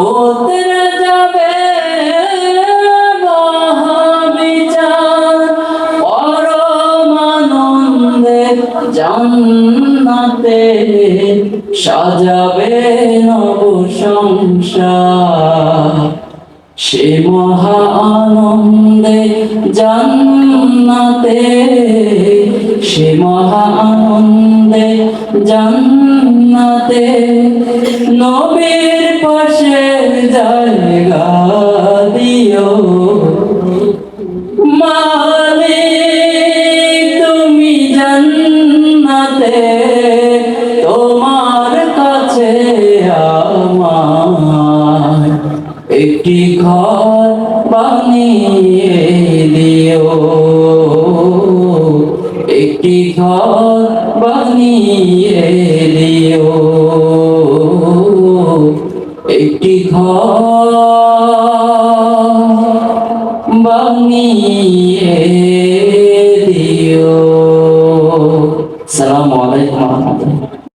উতরে যাবে মহাবিচার, পরম আনন্দে জান্নাতে সাজাবে নব সংসার। সে মহা আনন্দে জান্নাতে, সে মহা আনন্দে জান্নাতে নবীর পাশে জায়গা দিও। মালিক তুমি জান্নাতে, তোমার কাছে আমার একটি ঘর বানিয়ে দিও, একটি ঘর বানিয়ে দিও, একটি ঘর বানিয়ে দিও। আসসালামু আলাইকুম ওয়া রাহমাতুল্লাহ।